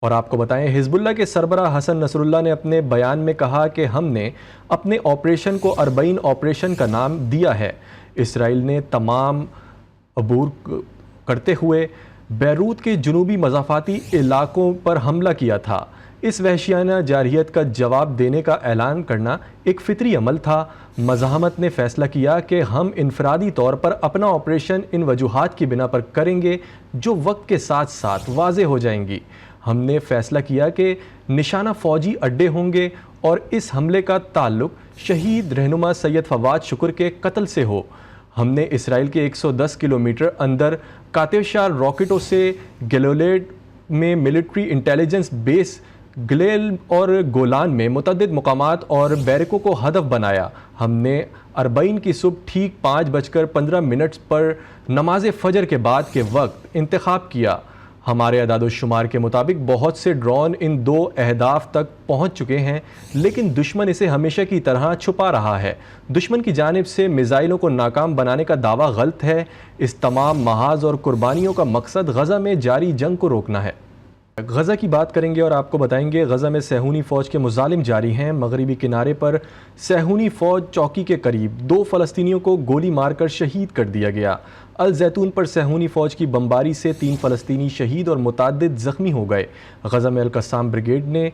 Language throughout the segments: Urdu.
اور آپ کو بتائیں، حزب اللہ کے سربراہ حسن نصر اللہ نے اپنے بیان میں کہا کہ ہم نے اپنے آپریشن کو اربعین آپریشن کا نام دیا ہے۔ اسرائیل نے تمام عبور کرتے ہوئے بیروت کے جنوبی مضافاتی علاقوں پر حملہ کیا تھا۔ اس وحشیانہ جارحیت کا جواب دینے کا اعلان کرنا ایک فطری عمل تھا۔ مزاحمت نے فیصلہ کیا کہ ہم انفرادی طور پر اپنا آپریشن ان وجوہات کی بنا پر کریں گے جو وقت کے ساتھ ساتھ واضح ہو جائیں گی۔ ہم نے فیصلہ کیا کہ نشانہ فوجی اڈے ہوں گے اور اس حملے کا تعلق شہید رہنما سید فواد شکر کے قتل سے ہو۔ ہم نے اسرائیل کے 110 کلومیٹر اندر کاتیوشا راکٹوں سے گلیلیڈ میں ملٹری انٹیلیجنس بیس گلیل اور گولان میں متعدد مقامات اور بیرکوں کو ہدف بنایا۔ ہم نے اربعین کی صبح ٹھیک 5:15 پر نماز فجر کے بعد کے وقت انتخاب کیا۔ ہمارے اعداد و شمار کے مطابق بہت سے ڈرون ان دو اہداف تک پہنچ چکے ہیں، لیکن دشمن اسے ہمیشہ کی طرح چھپا رہا ہے۔ دشمن کی جانب سے میزائلوں کو ناکام بنانے کا دعویٰ غلط ہے۔ اس تمام محاذ اور قربانیوں کا مقصد غزہ میں جاری جنگ کو روکنا ہے۔ غزہ کی بات کریں گے اور آپ کو بتائیں گے غزہ میں صہیونی فوج کے مظالم جاری ہیں۔ مغربی کنارے پر صہیونی فوج چوکی کے قریب 2 فلسطینیوں کو گولی مار کر شہید کر دیا گیا۔ الزیتون پر صہیونی فوج کی بمباری سے 3 فلسطینی شہید اور متعدد زخمی ہو گئے۔ غزہ میں القصام بریگیڈ نے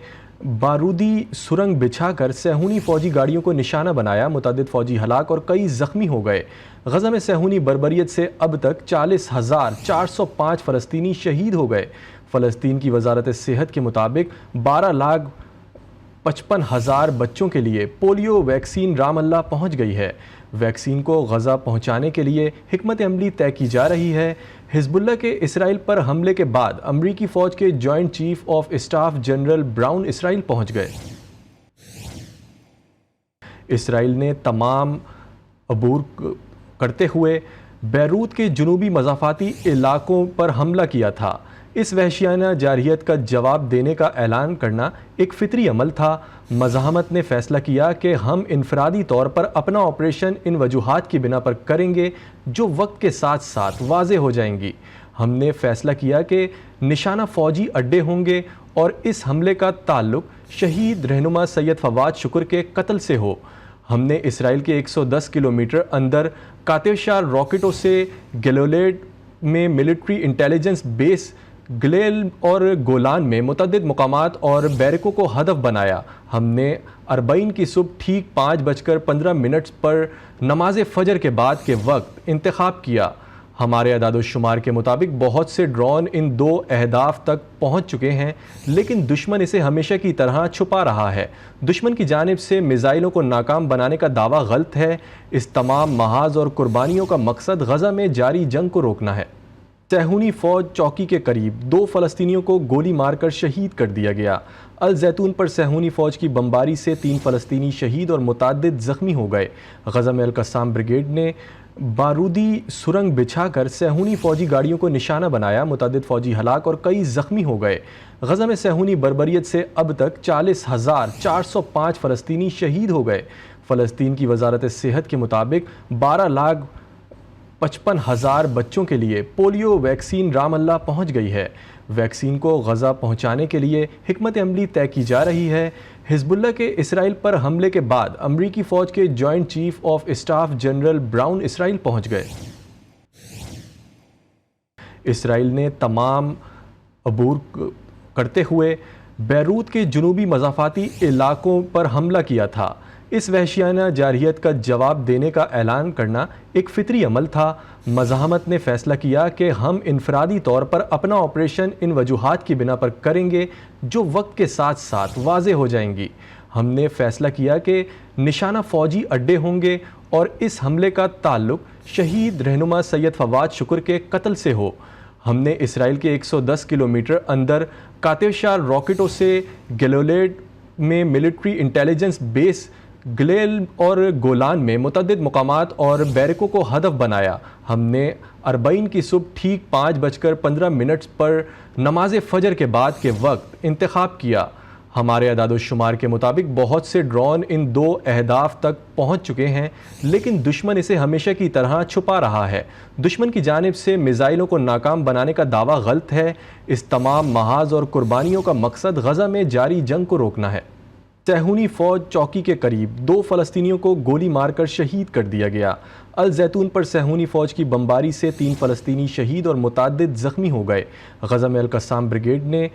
بارودی سرنگ بچھا کر صہیونی فوجی گاڑیوں کو نشانہ بنایا۔ متعدد فوجی ہلاک اور کئی زخمی ہو گئے۔ غزہ میں صہیونی بربریت سے اب تک 40,405 فلسطینی شہید ہو گئے۔ فلسطین کی وزارت صحت کے مطابق 12,55,000 بچوں کے لیے پولیو ویکسین رام اللہ پہنچ گئی ہے۔ ویکسین کو غزہ پہنچانے کے لیے حکمت عملی طے کی جا رہی ہے۔ حزب اللہ کے اسرائیل پر حملے کے بعد امریکی فوج کے joint chief of staff general Brown اسرائیل پہنچ گئے۔ اسرائیل نے تمام عبور کرتے ہوئے بیروت کے جنوبی مضافاتی علاقوں پر حملہ کیا تھا۔ اس وحشیانہ جارحیت کا جواب دینے کا اعلان کرنا ایک فطری عمل تھا۔ مزاحمت نے فیصلہ کیا کہ ہم انفرادی طور پر اپنا آپریشن ان وجوہات کی بنا پر کریں گے جو وقت کے ساتھ ساتھ واضح ہو جائیں گی۔ ہم نے فیصلہ کیا کہ نشانہ فوجی اڈے ہوں گے اور اس حملے کا تعلق شہید رہنما سید فواد شکر کے قتل سے ہو۔ ہم نے اسرائیل کے 110 کلومیٹر اندر کاتیوشا راکٹوں سے گلیلیڈ میں ملٹری انٹیلیجنس بیس گلیل اور گولان میں متعدد مقامات اور بیرکوں کو ہدف بنایا۔ ہم نے اربعین کی صبح ٹھیک 5:15 پر نماز فجر کے بعد کے وقت انتخاب کیا۔ ہمارے اعداد و شمار کے مطابق بہت سے ڈرون ان 2 اہداف تک پہنچ چکے ہیں، لیکن دشمن اسے ہمیشہ کی طرح چھپا رہا ہے۔ دشمن کی جانب سے میزائلوں کو ناکام بنانے کا دعویٰ غلط ہے۔ اس تمام محاذ اور قربانیوں کا مقصد غزہ میں جاری جنگ کو روکنا ہے۔ صہیونی فوج چوکی کے قریب 2 فلسطینیوں کو گولی مار کر شہید کر دیا گیا۔ الزیتون پر صہیونی فوج کی بمباری سے 3 فلسطینی شہید اور متعدد زخمی ہو گئے۔ غزہ میں القصام بریگیڈ نے بارودی سرنگ بچھا کر صہیونی فوجی گاڑیوں کو نشانہ بنایا۔ متعدد فوجی ہلاک اور کئی زخمی ہو گئے۔ غزہ میں صہیونی بربریت سے اب تک 40,405 فلسطینی شہید ہو گئے۔ فلسطین کی وزارت صحت کے مطابق 12,55,000 بچوں کے لیے پولیو ویکسین رام اللہ پہنچ گئی ہے۔ ویکسین کو غزہ پہنچانے کے لیے حکمت عملی طے کی جا رہی ہے۔ حزب اللہ کے اسرائیل پر حملے کے بعد امریکی فوج کے joint chief of staff general Brown اسرائیل پہنچ گئے۔ اسرائیل نے تمام عبور کرتے ہوئے بیروت کے جنوبی مضافاتی علاقوں پر حملہ کیا تھا۔ اس وحشیانہ جارحیت کا جواب دینے کا اعلان کرنا ایک فطری عمل تھا۔ مزاحمت نے فیصلہ کیا کہ ہم انفرادی طور پر اپنا آپریشن ان وجوہات کی بنا پر کریں گے جو وقت کے ساتھ ساتھ واضح ہو جائیں گی۔ ہم نے فیصلہ کیا کہ نشانہ فوجی اڈے ہوں گے اور اس حملے کا تعلق شہید رہنما سید فواد شکر کے قتل سے ہو۔ ہم نے اسرائیل کے 110 کلومیٹر اندر کاتیوشا راکٹوں سے گلیلیڈ میں ملٹری انٹیلیجنس بیس گلیل اور گولان میں متعدد مقامات اور بیرکوں کو ہدف بنایا۔ ہم نے اربعین کی صبح ٹھیک 5:15 پر نماز فجر کے بعد کے وقت انتخاب کیا۔ ہمارے اعداد و شمار کے مطابق بہت سے ڈرون ان دو اہداف تک پہنچ چکے ہیں، لیکن دشمن اسے ہمیشہ کی طرح چھپا رہا ہے۔ دشمن کی جانب سے میزائلوں کو ناکام بنانے کا دعویٰ غلط ہے۔ اس تمام محاذ اور قربانیوں کا مقصد غزہ میں جاری جنگ کو روکنا ہے۔ صہیونی فوج چوکی کے قریب 2 فلسطینیوں کو گولی مار کر شہید کر دیا گیا۔ الزیتون پر صہیونی فوج کی بمباری سے 3 فلسطینی شہید اور متعدد زخمی ہو گئے۔ غزہ میں القصام بریگیڈ نے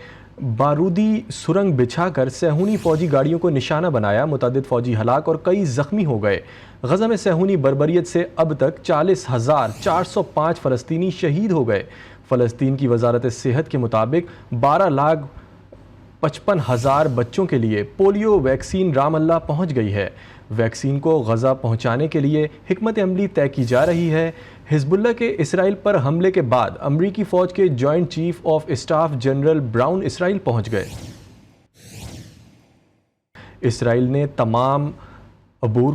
بارودی سرنگ بچھا کر صہیونی فوجی گاڑیوں کو نشانہ بنایا، متعدد فوجی ہلاک اور کئی زخمی ہو گئے۔ غزہ میں صہیونی بربریت سے اب تک 40,405 فلسطینی شہید ہو گئے۔ فلسطین کی وزارت صحت کے مطابق 12,55,000 بچوں کے لیے پولیو ویکسین رام اللہ پہنچ گئی ہے۔ ویکسین کو غزہ پہنچانے کے لیے حکمت عملی طے کی جا رہی ہے۔ حزب اللہ کے اسرائیل پر حملے کے بعد امریکی فوج کے joint chief of staff general Brown اسرائیل پہنچ گئے۔ اسرائیل نے تمام عبور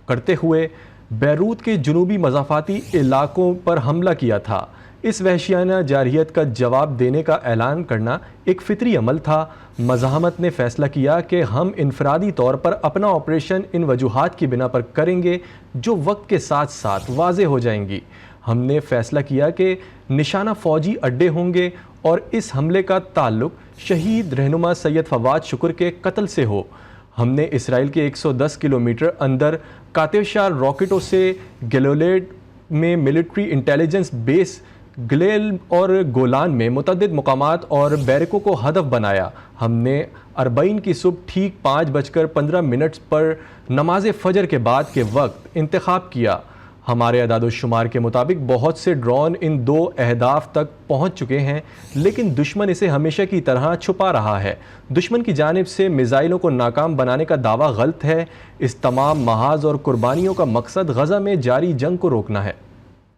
کرتے ہوئے بیروت کے جنوبی مضافاتی علاقوں پر حملہ کیا تھا۔ اس وحشیانہ جارحیت کا جواب دینے کا اعلان کرنا ایک فطری عمل تھا۔ مزاحمت نے فیصلہ کیا کہ ہم انفرادی طور پر اپنا آپریشن ان وجوہات کی بنا پر کریں گے جو وقت کے ساتھ ساتھ واضح ہو جائیں گی۔ ہم نے فیصلہ کیا کہ نشانہ فوجی اڈے ہوں گے اور اس حملے کا تعلق شہید رہنما سید فواد شکر کے قتل سے ہو۔ ہم نے اسرائیل کے 110 کلومیٹر اندر کاتیوشا راکٹوں سے گلیلیڈ میں ملٹری انٹیلیجنس بیس گلیل اور گولان میں متعدد مقامات اور بیرکوں کو ہدف بنایا۔ ہم نے 40 کی صبح ٹھیک 5:15 پر نماز فجر کے بعد کے وقت انتخاب کیا۔ ہمارے اعداد و شمار کے مطابق بہت سے ڈرون ان 2 اہداف تک پہنچ چکے ہیں، لیکن دشمن اسے ہمیشہ کی طرح چھپا رہا ہے۔ دشمن کی جانب سے میزائلوں کو ناکام بنانے کا دعویٰ غلط ہے۔ اس تمام محاذ اور قربانیوں کا مقصد غزہ میں جاری جنگ کو روکنا ہے۔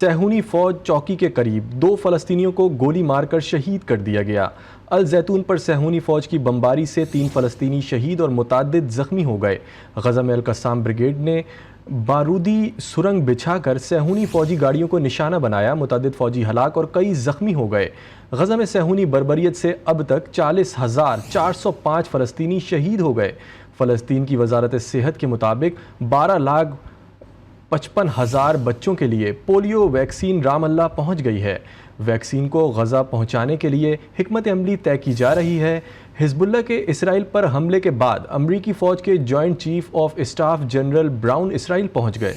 صہیونی فوج چوکی کے قریب 2 فلسطینیوں کو گولی مار کر شہید کر دیا گیا۔ الزیتون پر صہیونی فوج کی بمباری سے 3 فلسطینی شہید اور متعدد زخمی ہو گئے۔ غزہ میں القصام بریگیڈ نے بارودی سرنگ بچھا کر صہیونی فوجی گاڑیوں کو نشانہ بنایا، متعدد فوجی ہلاک اور کئی زخمی ہو گئے۔ غزہ میں صہیونی بربریت سے اب تک 40,405 فلسطینی شہید ہو گئے۔ فلسطین کی وزارت صحت کے مطابق 12,55,000 بچوں کے لیے پولیو ویکسین رام اللہ پہنچ گئی ہے۔ ویکسین کو غزہ پہنچانے کے لیے حکمت عملی طے کی جا رہی ہے۔ حزب اللہ کے اسرائیل پر حملے کے بعد امریکی فوج کے joint chief of staff general Brown اسرائیل پہنچ گئے۔